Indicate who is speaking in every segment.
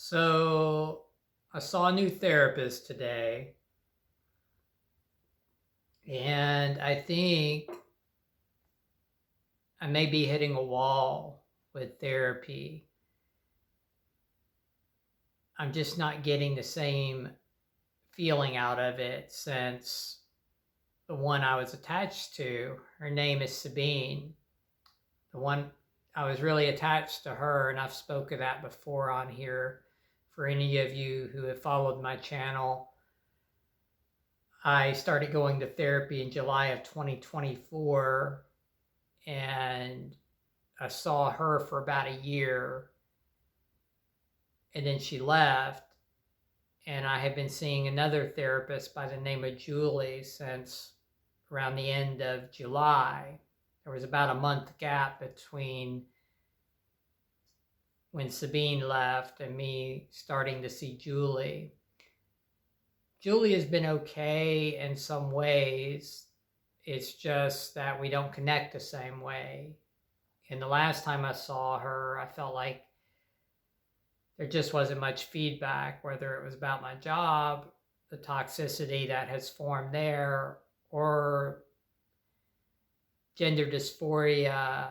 Speaker 1: So I saw a new therapist today, and I think I may be hitting a wall with therapy. I'm just not getting the same feeling out of it since the one I was attached to. Her name is Sabine. The one I was really attached to her, and I've spoken of that before on here for any of you who have followed my channel. I started going to therapy in July of 2024, and I saw her for about a year, and then she left, and I have been seeing another therapist by the name of Julie since around the end of July. There was about a month gap between when Sabine left and me starting to see Julie. Julie has been okay in some ways. It's just that we don't connect the same way. And the last time I saw her, I felt like there just wasn't much feedback, whether it was about my job, the toxicity that has formed there, or gender dysphoria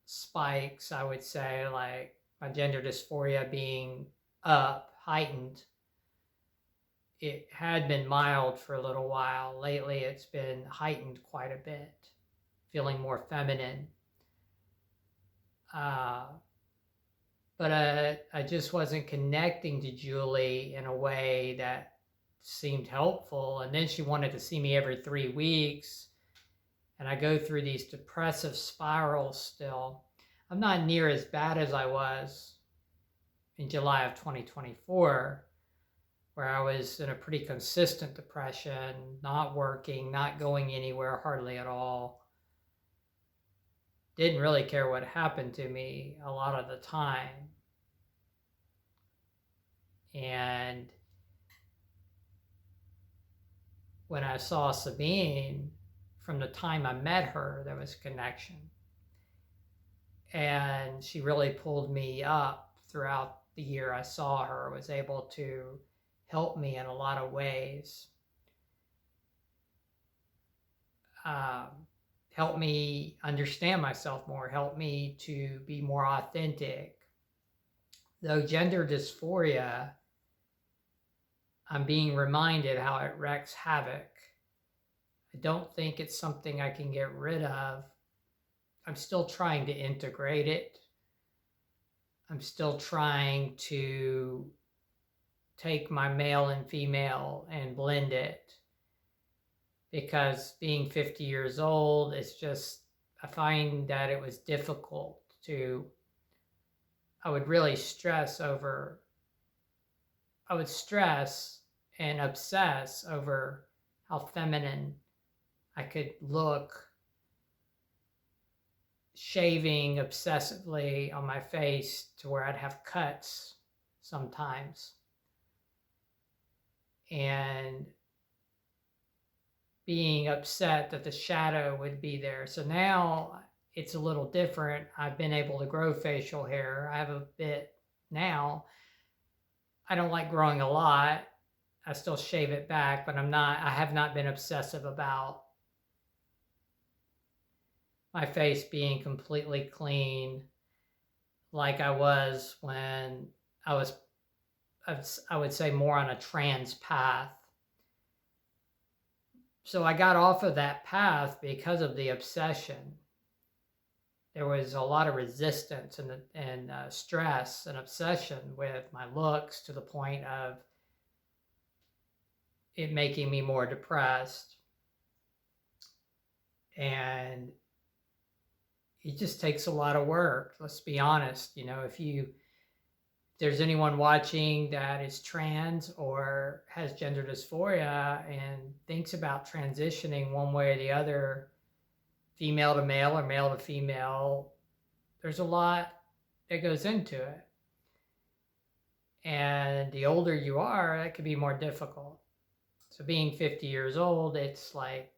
Speaker 1: spikes, I would say, like my gender dysphoria being heightened. It had been mild for a little while. Lately, it's been heightened quite a bit, feeling more feminine. But I just wasn't connecting to Julie in a way that seemed helpful. And then she wanted to see me every 3 weeks. And I go through these depressive spirals still. I'm not near as bad as I was in July of 2024, where I was in a pretty consistent depression, not working, not going anywhere hardly at all. Didn't really care what happened to me a lot of the time. And when I saw Sabine, from the time I met her, there was a connection. And she really pulled me up throughout the year I saw her, was able to help me in a lot of ways. Help me understand myself more, help me to be more authentic. Though gender dysphoria, I'm being reminded how it wreaks havoc. I don't think it's something I can get rid of. I'm still trying to integrate it. I'm still trying to take my male and female and blend it. Because being 50 years old, it's just, I find that it was difficult to, I would stress and obsess over how feminine I could look, shaving obsessively on my face to where I'd have cuts sometimes. And being upset that the shadow would be there. So now it's a little different. I've been able to grow facial hair. I have a bit now. I don't like growing a lot. I still shave it back, but I have not been obsessive about my face being completely clean like I was when I would say more on a trans path. So I got off of that path because of the obsession. There was a lot of resistance and stress and obsession with my looks, to the point of it making me more depressed. And it just takes a lot of work. Let's be honest. If there's anyone watching that is trans or has gender dysphoria and thinks about transitioning one way or the other, female to male or male to female, there's a lot that goes into it. And the older you are, that could be more difficult. So being 50 years old, it's like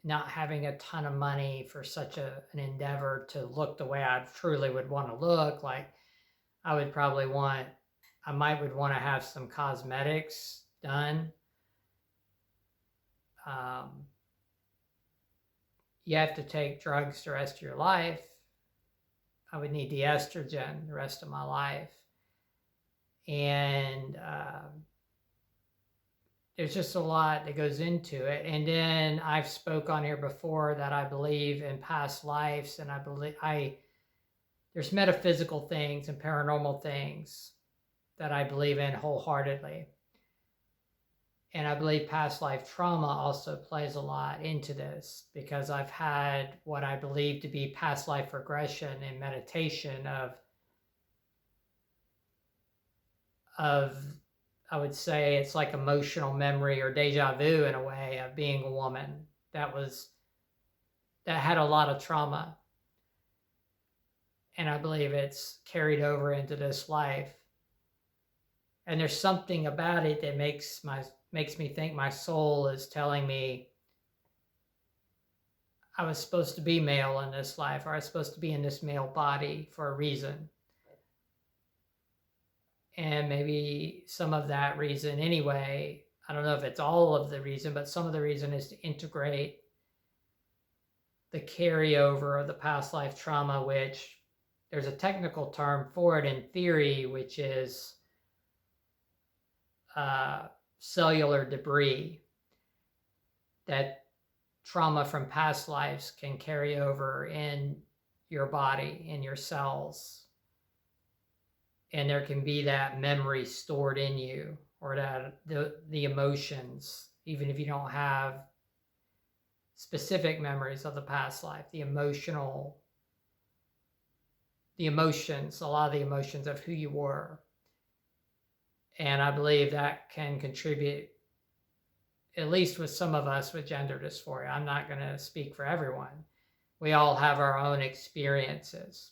Speaker 1: not having a ton of money for such an endeavor to look the way I truly would want to look. Like, I would probably want I might would want to have some cosmetics done. You have to take drugs the rest of your life. I would need the estrogen the rest of my life. And there's just a lot that goes into it. And then I've spoke on here before that I believe in past lives, and I believe there's metaphysical things and paranormal things that I believe in wholeheartedly. And I believe past life trauma also plays a lot into this, because I've had what I believe to be past life regression in meditation of I would say it's like emotional memory or deja vu in a way of being a woman that had a lot of trauma. And I believe it's carried over into this life. And there's something about it that makes me think my soul is telling me I was supposed to be male in this life, or I was supposed to be in this male body for a reason. And maybe some of that reason anyway, I don't know if it's all of the reason, but some of the reason is to integrate the carryover of the past life trauma, which there's a technical term for it in theory, which is cellular debris, that trauma from past lives can carry over in your body, in your cells. And there can be that memory stored in you, or that the emotions, even if you don't have specific memories of the past life, the emotions, a lot of the emotions of who you were. And I believe that can contribute, at least with some of us with gender dysphoria. I'm not going to speak for everyone. We all have our own experiences.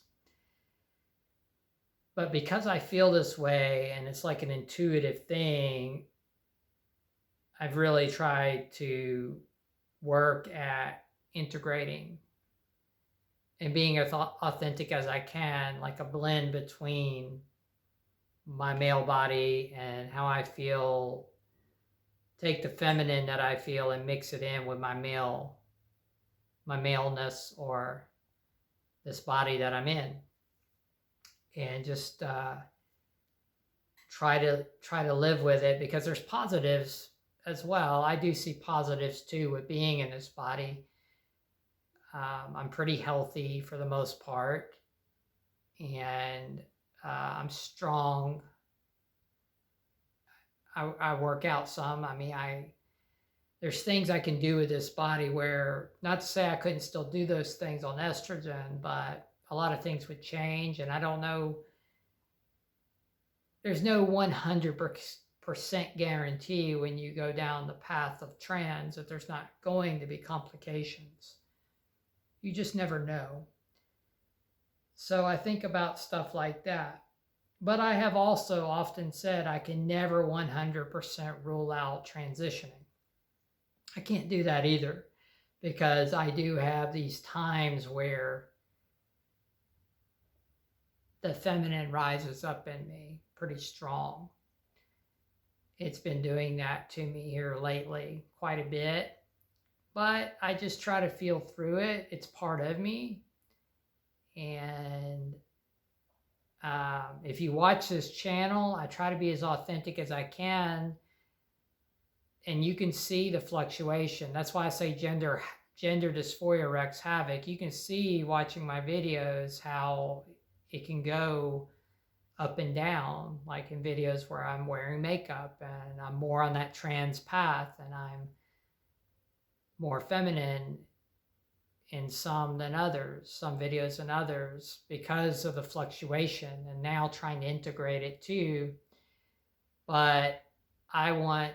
Speaker 1: But because I feel this way, and it's like an intuitive thing, I've really tried to work at integrating and being as authentic as I can, like a blend between my male body and how I feel, take the feminine that I feel and mix it in with my maleness, or this body that I'm in. And just try to live with it, because there's positives as well. I do see positives too with being in this body. I'm pretty healthy for the most part, and I'm strong. I work out some. I mean, there's things I can do with this body where, not to say I couldn't still do those things on estrogen, but a lot of things would change. And I don't know, there's no 100% guarantee when you go down the path of trans that there's not going to be complications. You just never know. So I think about stuff like that. But I have also often said I can never 100% rule out transitioning. I can't do that either, because I do have these times where the feminine rises up in me pretty strong. It's been doing that to me here lately quite a bit, but I just try to feel through it. It's part of me. And if you watch this channel, I try to be as authentic as I can, and you can see the fluctuation. That's why I say gender dysphoria wreaks havoc. You can see watching my videos how it can go up and down, like in videos where I'm wearing makeup and I'm more on that trans path, and I'm more feminine in some than others, some videos than others, because of the fluctuation, and now trying to integrate it too. But I want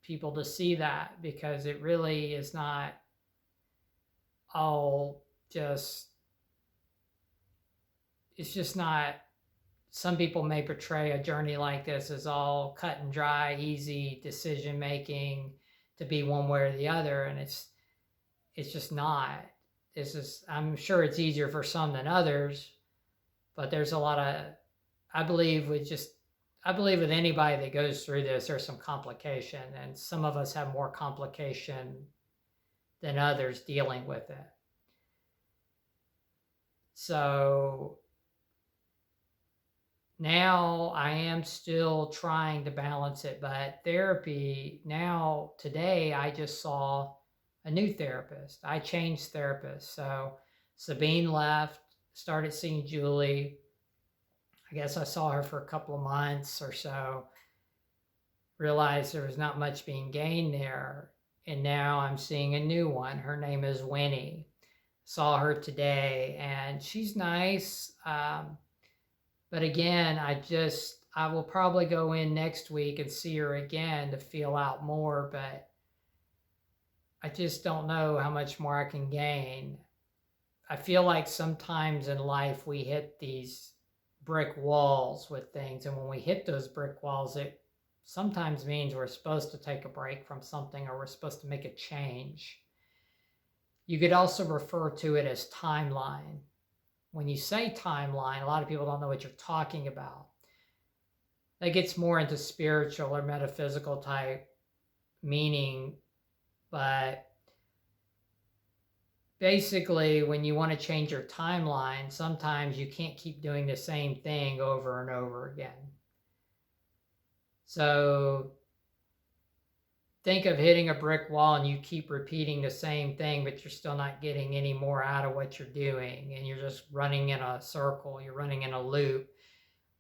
Speaker 1: people to see that, because it really is not all just, it's just not, some people may portray a journey like this as all cut and dry, easy decision making to be one way or the other, and it's just not. I'm sure it's easier for some than others, but there's a lot of, I believe with just I believe with anybody that goes through this, there's some complication, and some of us have more complication than others dealing with it. So now I am still trying to balance it, but therapy now, today, I just saw a new therapist. I changed therapists. So Sabine left, started seeing Julie. I guess I saw her for a couple of months or so, realized there was not much being gained there. And now I'm seeing a new one. Her name is Winnie. Saw her today, and she's nice. But again, I will probably go in next week and see her again to feel out more, but I just don't know how much more I can gain. I feel like sometimes in life we hit these brick walls with things, and when we hit those brick walls, it sometimes means we're supposed to take a break from something, or we're supposed to make a change. You could also refer to it as timeline. When you say timeline, a lot of people don't know what you're talking about. That gets more into spiritual or metaphysical type meaning, but basically, when you want to change your timeline, sometimes you can't keep doing the same thing over and over again. So think of hitting a brick wall and you keep repeating the same thing, but you're still not getting any more out of what you're doing, and you're just running in a circle, you're running in a loop.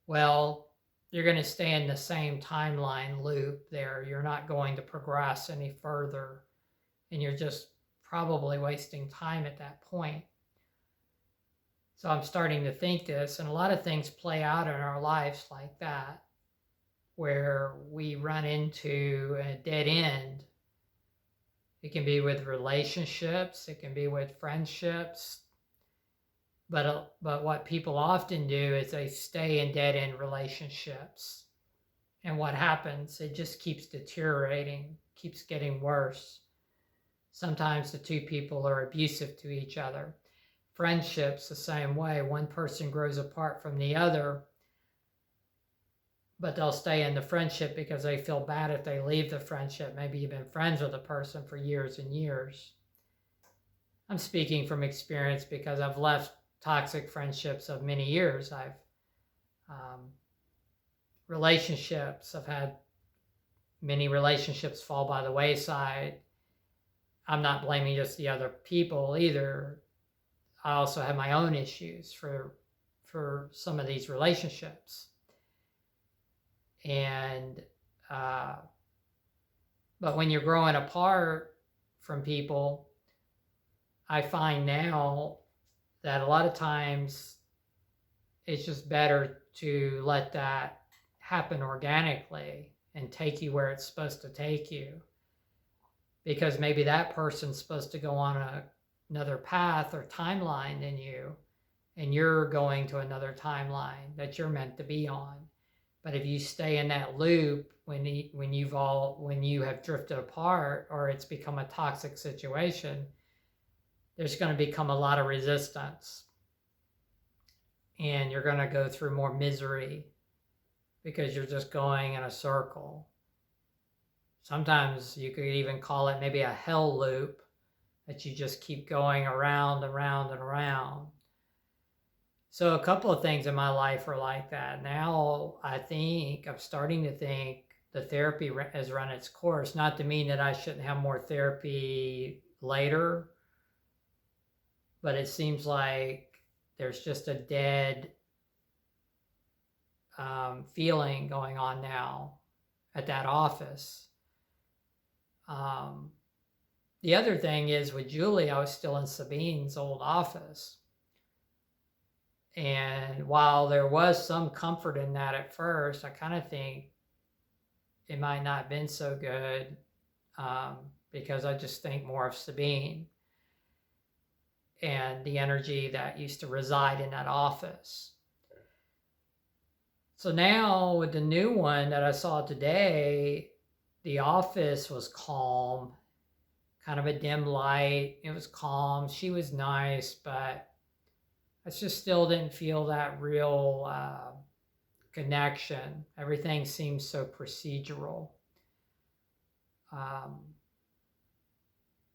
Speaker 1: Well, you're going to stay in the same timeline loop there. You're not going to progress any further, and you're just probably wasting time at that point. So I'm starting to think this, and a lot of things play out in our lives like that, where we run into a dead end. It can be with relationships, it can be with friendships, but what people often do is they stay in dead end relationships. And what happens? It just keeps deteriorating, keeps getting worse. Sometimes the two people are abusive to each other. Friendships, the same way. One person grows apart from the other, but they'll stay in the friendship because they feel bad if they leave the friendship. Maybe you've been friends with a person for years and years. I'm speaking from experience because I've left toxic friendships of many years. I've relationships. I've had many relationships fall by the wayside. I'm not blaming just the other people either. I also have my own issues for some of these relationships. And but when you're growing apart from people, I find now that a lot of times it's just better to let that happen organically and take you where it's supposed to take you, because maybe that person's supposed to go on another path or timeline than you, and you're going to another timeline that you're meant to be on. But if you stay in that loop, when you have drifted apart, or it's become a toxic situation, there's going to become a lot of resistance, and you're going to go through more misery because you're just going in a circle. Sometimes you could even call it maybe a hell loop, that you just keep going around and around and around. So a couple of things in my life are like that. Now I'm starting to think the therapy has run its course. Not to mean that I shouldn't have more therapy later, but it seems like there's just a dead feeling going on now at that office. The other thing is, with Julie, I was still in Sabine's old office. And while there was some comfort in that at first, I kind of think it might not have been so good, because I just think more of Sabine and the energy that used to reside in that office. So now with the new one that I saw today, the office was calm, kind of a dim light. It was calm. She was nice, but I just still didn't feel that real connection. Everything seems so procedural.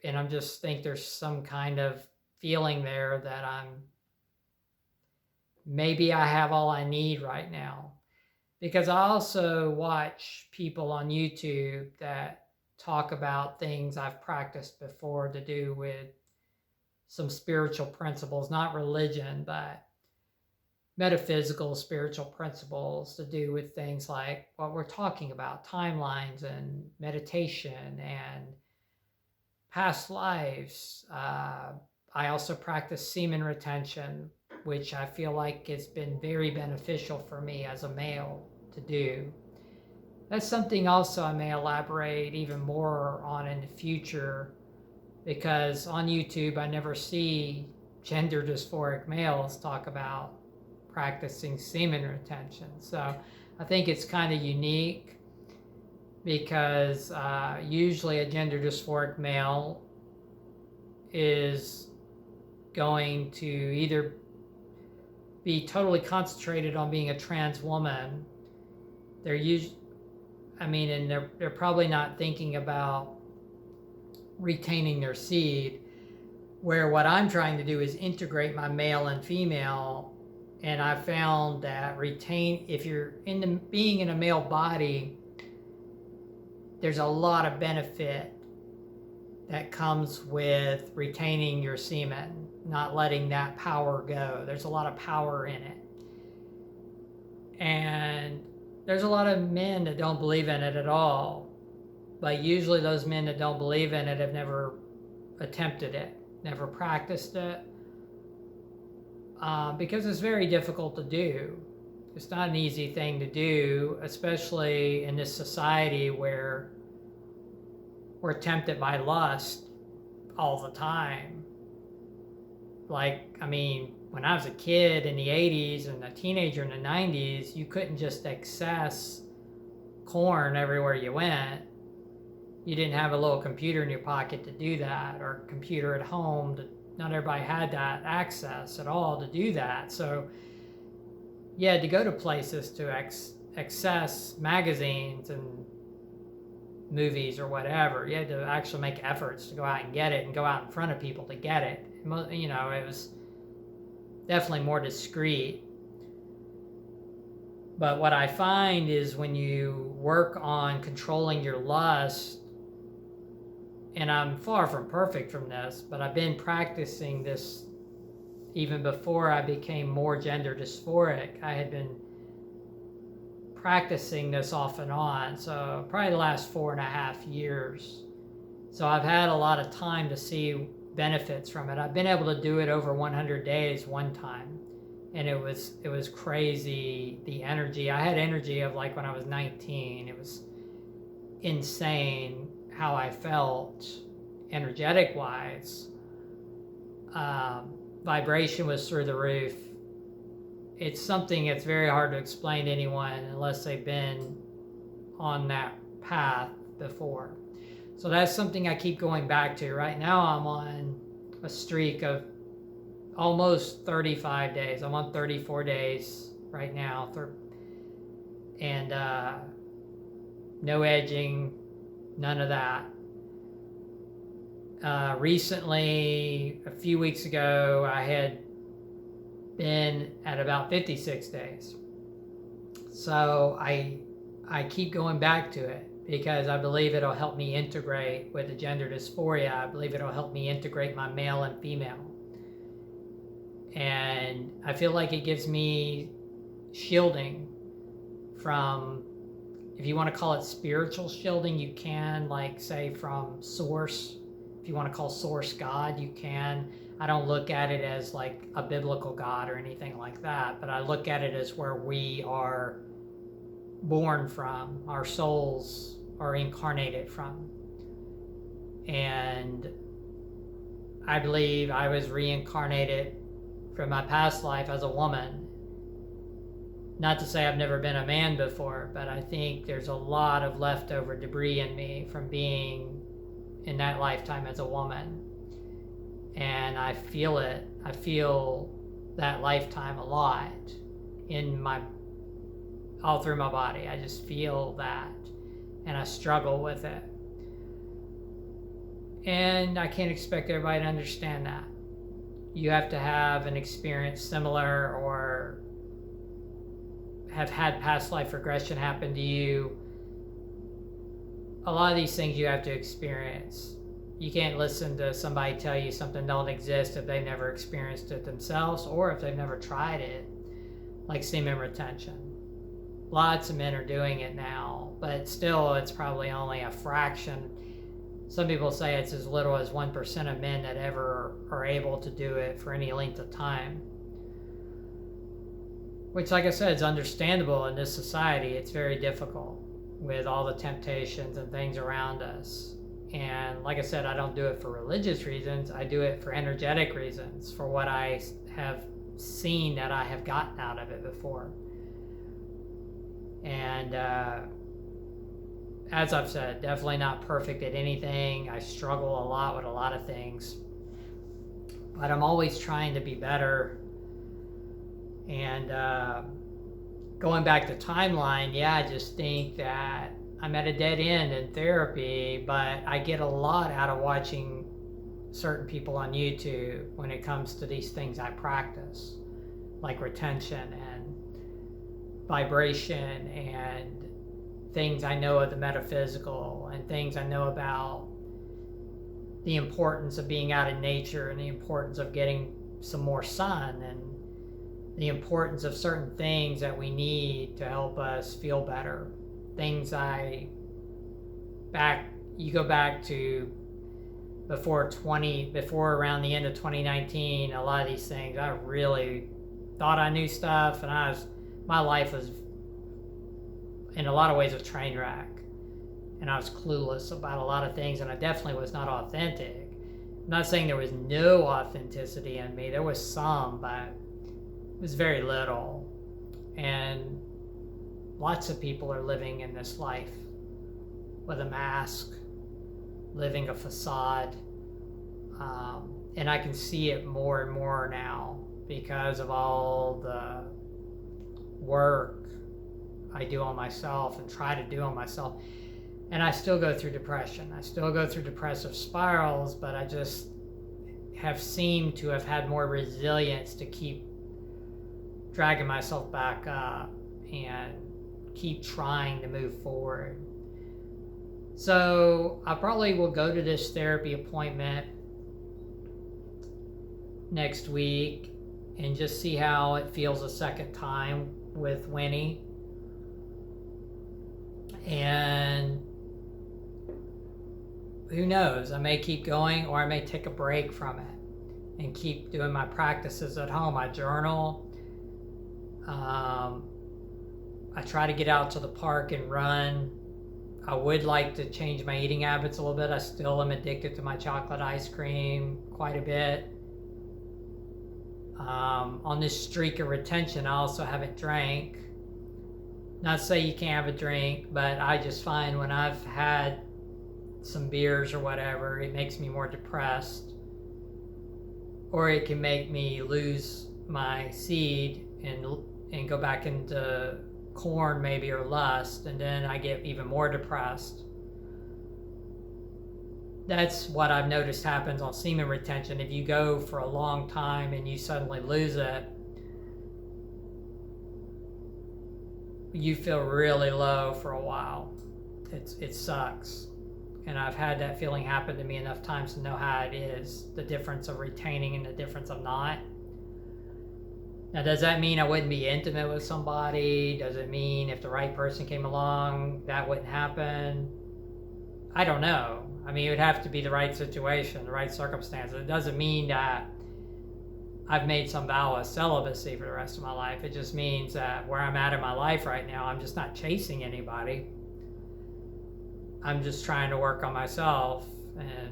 Speaker 1: And I just think there's some kind of feeling there that maybe I have all I need right now. Because I also watch people on YouTube that talk about things I've practiced before to do with some spiritual principles, not religion, but metaphysical spiritual principles to do with things like what we're talking about, timelines and meditation and past lives. I also practice semen retention, which I feel like has been very beneficial for me as a male to do. That's something also I may elaborate even more on in the future, because on YouTube I never see gender dysphoric males talk about practicing semen retention. So I think it's kind of unique, because usually a gender dysphoric male is going to either be totally concentrated on being a trans woman. They're probably not thinking about retaining their seed, where what I'm trying to do is integrate my male and female. And I found that if you're being in a male body, there's a lot of benefit that comes with retaining your semen, not letting that power go. There's a lot of power in it. And there's a lot of men that don't believe in it at all. But usually those men that don't believe in it have never attempted it, never practiced it, because it's very difficult to do. It's not an easy thing to do, especially in this society where we're tempted by lust all the time. When I was a kid in the 80s and a teenager in the 90s, you couldn't just access porn everywhere you went. You didn't have a little computer in your pocket to do that, or a computer at home. Not everybody had that access at all to do that. So you had to go to places to access magazines and movies or whatever. You had to actually make efforts to go out and get it and go out in front of people to get it. It was definitely more discreet. But what I find is when you work on controlling your lust, and I'm far from perfect from this, but I've been practicing this even before I became more gender dysphoric. I had been practicing this off and on, so probably the last 4.5 years. So I've had a lot of time to see benefits from it. I've been able to do it over 100 days one time, and it was crazy, the energy. I had energy of like when I was 19. It was insane how I felt energetic wise. Vibration was through the roof. It's something that's very hard to explain to anyone unless they've been on that path before. So that's something I keep going back to. Right now I'm on a streak of almost 35 days. I'm on 34 days right now. And no edging, none of that. Recently, a few weeks ago, I had been at about 56 days. So I keep going back to it because I believe it'll help me integrate with the gender dysphoria. I believe it'll help me integrate my male and female. And I feel like it gives me shielding from, if you want to call it spiritual shielding, you can, like say from source. If you want to call source God, you can. I don't look at it as like a biblical God or anything like that, but I look at it as where we are born from, our souls are incarnated from. And I believe I was reincarnated from my past life as a woman. Not to say I've never been a man before, but I think there's a lot of leftover debris in me from being in that lifetime as a woman. And I feel it. I feel that lifetime a lot in my all through my body. I just feel that, and I struggle with it. And I can't expect everybody to understand that. You have to have an experience similar or have had past life regression happen to you. A lot of these things you have to experience. You can't listen to somebody tell you something don't exist if they've never experienced it themselves or if they've never tried it, like semen retention. Lots of men are doing it now, but still it's probably only a fraction. Some people say it's as little as 1% of men that ever are able to do it for any length of time. Which, like I said, is understandable in this society. It's very difficult with all the temptations and things around us. And like I said, I don't do it for religious reasons. I do it for energetic reasons, for what I have seen that I have gotten out of it before. And as I've said, definitely not perfect at anything. I struggle a lot with a lot of things. But I'm always trying to be better. And going back to timeline, yeah, I just think that I'm at a dead end in therapy, but I get a lot out of watching certain people on YouTube when it comes to these things I practice, like retention and vibration and things I know of the metaphysical and things I know about the importance of being out in nature and the importance of getting some more sun and the importance of certain things that we need to help us feel better. Things you go back to before around the end of 2019, a lot of these things, I really thought I knew stuff, and my life was in a lot of ways a train wreck, and I was clueless about a lot of things, and I definitely was not authentic. I'm not saying there was no authenticity in me. There was some, but it was very little. And lots of people are living in this life with a mask, living a facade. And I can see it more and more now because of all the work I do on myself and try to do on myself. And I still go through depression. I still go through depressive spirals, but I just have seemed to have had more resilience to keep dragging myself back up and keep trying to move forward. So I probably will go to this therapy appointment next week and just see how it feels a second time with Winnie. And who knows, I may keep going or I may take a break from it and keep doing my practices at home. I journal. I try to get out to the park and run. I would like to change my eating habits a little bit. I still am addicted to my chocolate ice cream quite a bit. On this streak of retention, I also haven't drank. Not to say you can't have a drink, but I just find when I've had some beers or whatever, it makes me more depressed. Or it can make me lose my seed and go back into corn maybe or lust, and then I get even more depressed. That's what I've noticed happens on semen retention. If you go for a long time and you suddenly lose it, you feel really low for a while. It sucks. And I've had that feeling happen to me enough times to know how it is, the difference of retaining and the difference of not. Now, does that mean I wouldn't be intimate with somebody? Does it mean if the right person came along, that wouldn't happen? I don't know. I mean, it would have to be the right situation, the right circumstances. It doesn't mean that I've made some vow of celibacy for the rest of my life. It just means that where I'm at in my life right now, I'm just not chasing anybody. I'm just trying to work on myself and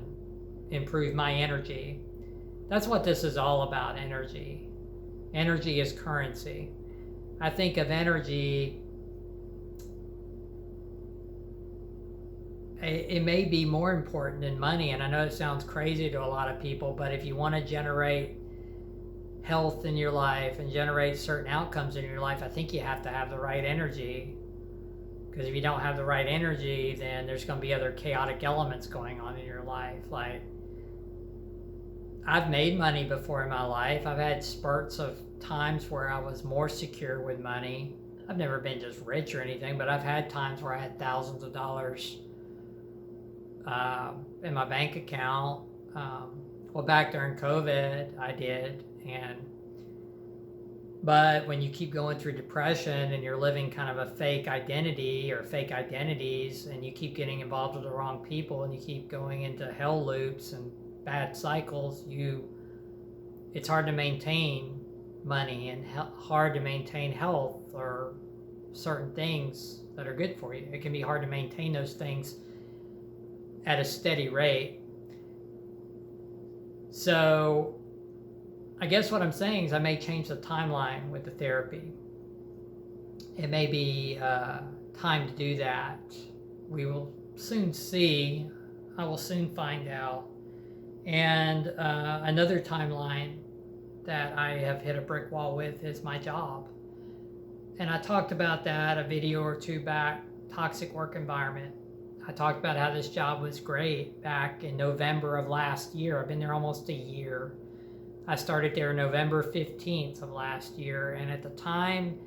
Speaker 1: improve my energy. That's what this is all about, energy. Energy is currency. I think of energy, it may be more important than money, and I know it sounds crazy to a lot of people, but if you want to generate health in your life and generate certain outcomes in your life, I think you have to have the right energy. Because if you don't have the right energy, then there's going to be other chaotic elements going on in your life. Like, I've made money before in my life. I've had spurts of times where I was more secure with money. I've never been just rich or anything, but I've had times where I had thousands of dollars in my bank account. Well, back during COVID, I did. But when you keep going through depression and you're living kind of a fake identity or fake identities, and you keep getting involved with the wrong people and you keep going into hell loops and bad cycles, it's hard to maintain money and hard to maintain health or certain things that are good for you. It can be hard to maintain those things at a steady rate. So I guess what I'm saying is I may change the timeline with the therapy. It may be time to do that. We will soon see. I will soon find out. And another timeline that I have hit a brick wall with is my job. And I talked about that a video or two back, toxic work environment. I talked about how this job was great back in November of last year. I've been there almost a year. I started there November 15th of last year, and at the time,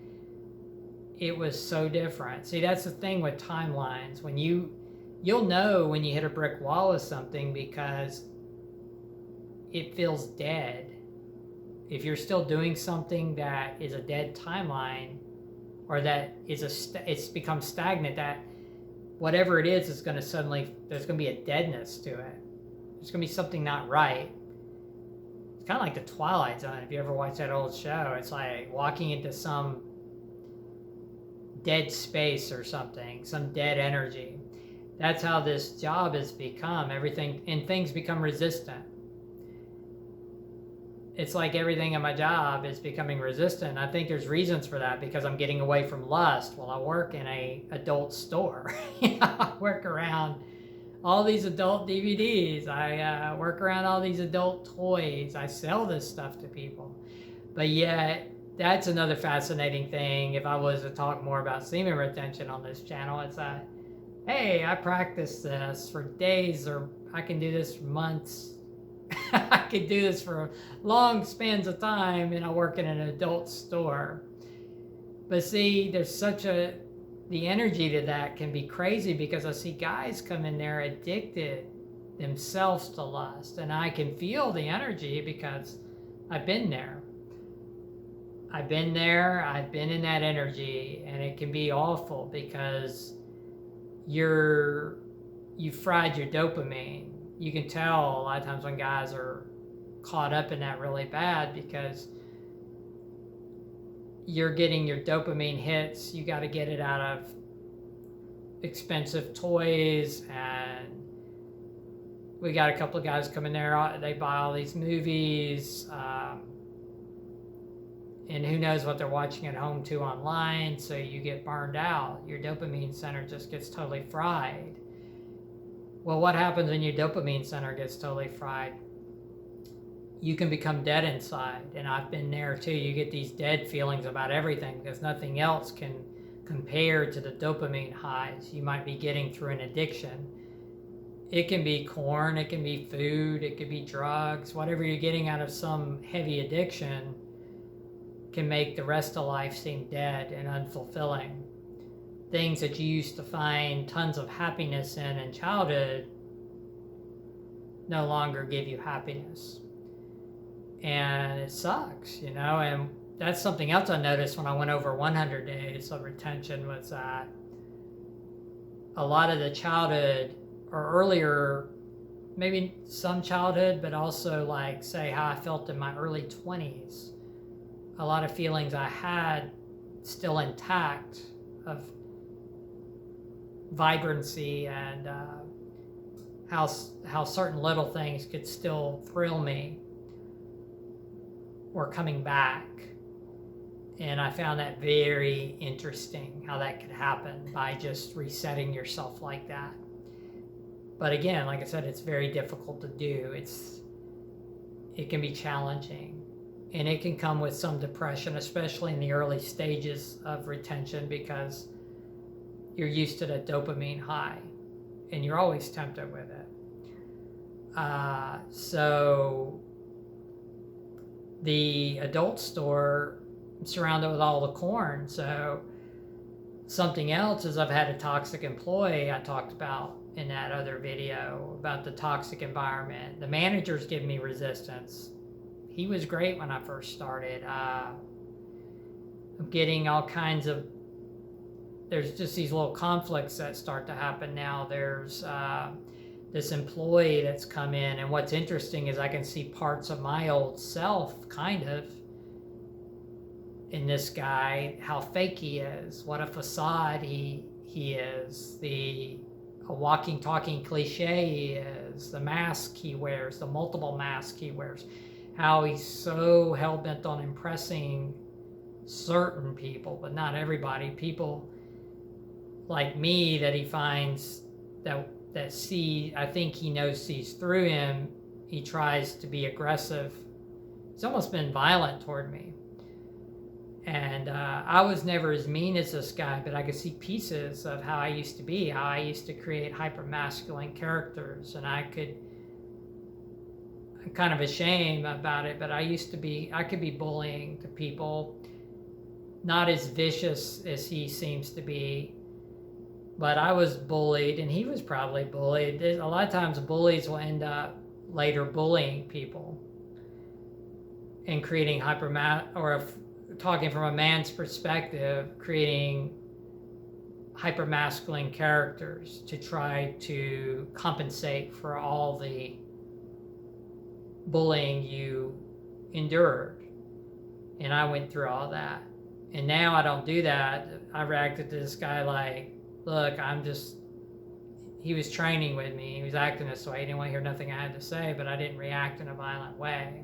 Speaker 1: it was so different. See, that's the thing with timelines. When you'll know when you hit a brick wall with something because it feels dead. If you're still doing something that is a dead timeline, or that it's become stagnant, that whatever it is going to suddenly, there's going to be a deadness to it. There's going to be something not right. It's kind of like the Twilight Zone. If you ever watch that old show, it's like walking into some dead space or something, some dead energy. That's how this job has become. Everything, and things become resistant. It's like everything in my job is becoming resistant. I think there's reasons for that because I'm getting away from lust while I work in a adult store. I work around all these adult DVDs. I work around all these adult toys. I sell this stuff to people. But yet, that's another fascinating thing. If I was to talk more about semen retention on this channel, it's like, hey, I practice this for days, or I can do this for months. I could do this for long spans of time, and I work in an adult store. But see, there's the energy to that can be crazy because I see guys come in there addicted themselves to lust, and I can feel the energy because I've been there. I've been in that energy, and it can be awful because you've fried your dopamine. You can tell a lot of times when guys are caught up in that really bad because you're getting your dopamine hits. You got to get it out of expensive toys, and we got a couple of guys come in there. They buy all these movies, and who knows what they're watching at home too online. So you get burned out. Your dopamine center just gets totally fried. Well, what happens when your dopamine center gets totally fried? You can become dead inside, and I've been there too. You get these dead feelings about everything because nothing else can compare to the dopamine highs you might be getting through an addiction. It can be corn, it can be food, it could be drugs. Whatever you're getting out of some heavy addiction can make the rest of life seem dead and unfulfilling. Things that you used to find tons of happiness in childhood no longer give you happiness. And it sucks, and that's something else I noticed when I went over 100 days of retention was that a lot of the childhood or earlier, maybe some childhood, but also like say how I felt in my early 20s, a lot of feelings I had still intact of vibrancy and how certain little things could still thrill me were coming back. And I found that very interesting, how that could happen by just resetting yourself like that. But again, like I said, it's very difficult to do. It can be challenging. And it can come with some depression, especially in the early stages of retention, because you're used to that dopamine high and you're always tempted with it. So the adult store, I'm surrounded with all the corn. So something else is I've had a toxic employee I talked about in that other video about the toxic environment. The managers give me resistance. He was great when I first started. I'm getting all kinds of, there's just these little conflicts that start to happen now. There's this employee that's come in, and what's interesting is I can see parts of my old self kind of in this guy, how fake he is, what a facade he is, a walking, talking cliche he is, the mask he wears, the multiple masks he wears, how he's so hell-bent on impressing certain people, but not everybody. People like me that he finds that see, I think he sees through him. He tries to be aggressive. He's almost been violent toward me. And I was never as mean as this guy, but I could see pieces of how I used to be, how I used to create hyper-masculine characters. And I'm kind of ashamed about it, but I could be bullying to people, not as vicious as he seems to be, but I was bullied, and he was probably bullied. A lot of times bullies will end up later bullying people and creating talking from a man's perspective, creating hypermasculine characters to try to compensate for all the bullying you endured. And I went through all that. And now I don't do that. I reacted to this guy like, look, he was training with me. He was acting this way. He didn't want to hear nothing I had to say, but I didn't react in a violent way.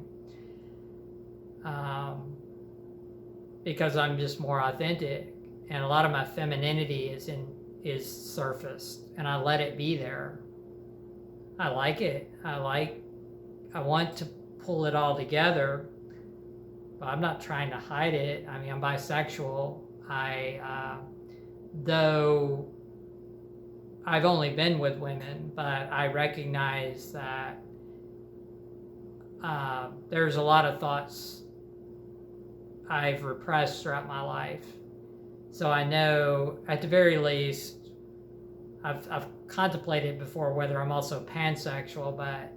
Speaker 1: Because I'm just more authentic, and a lot of my femininity is surfaced, and I let it be there. I like it. I want to pull it all together, but I'm not trying to hide it. I mean, I'm bisexual. Though I've only been with women, but I recognize that there's a lot of thoughts I've repressed throughout my life. So I know, at the very least, I've contemplated before whether I'm also pansexual, but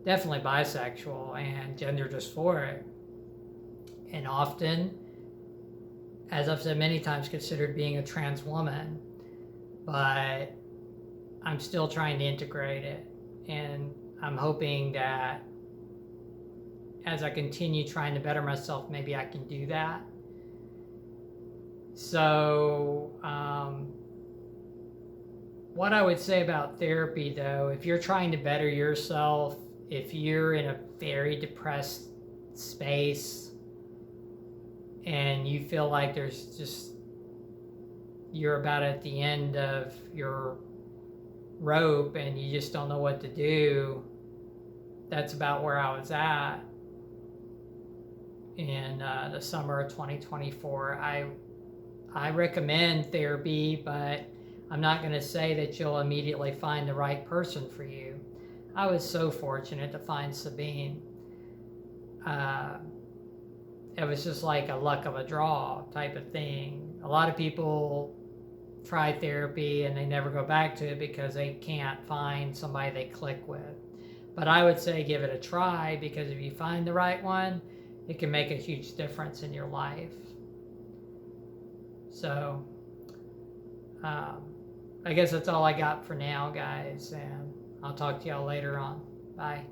Speaker 1: definitely bisexual and gender dysphoric. And often, as I've said many times, considered being a trans woman, but I'm still trying to integrate it. And I'm hoping that as I continue trying to better myself, maybe I can do that. So, what I would say about therapy, though, if you're trying to better yourself, if you're in a very depressed space and you feel like you're about at the end of your rope and you just don't know what to do, that's about where I was at in the summer of 2024. I recommend therapy, but I'm not going to say that you'll immediately find the right person for you. I was so fortunate to find Sabine. It was just like a luck of a draw type of thing. A lot of people try therapy and they never go back to it because they can't find somebody they click with. But I would say give it a try, because if you find the right one, it can make a huge difference in your life. So, I guess that's all I got for now, guys, and I'll talk to y'all later on. Bye.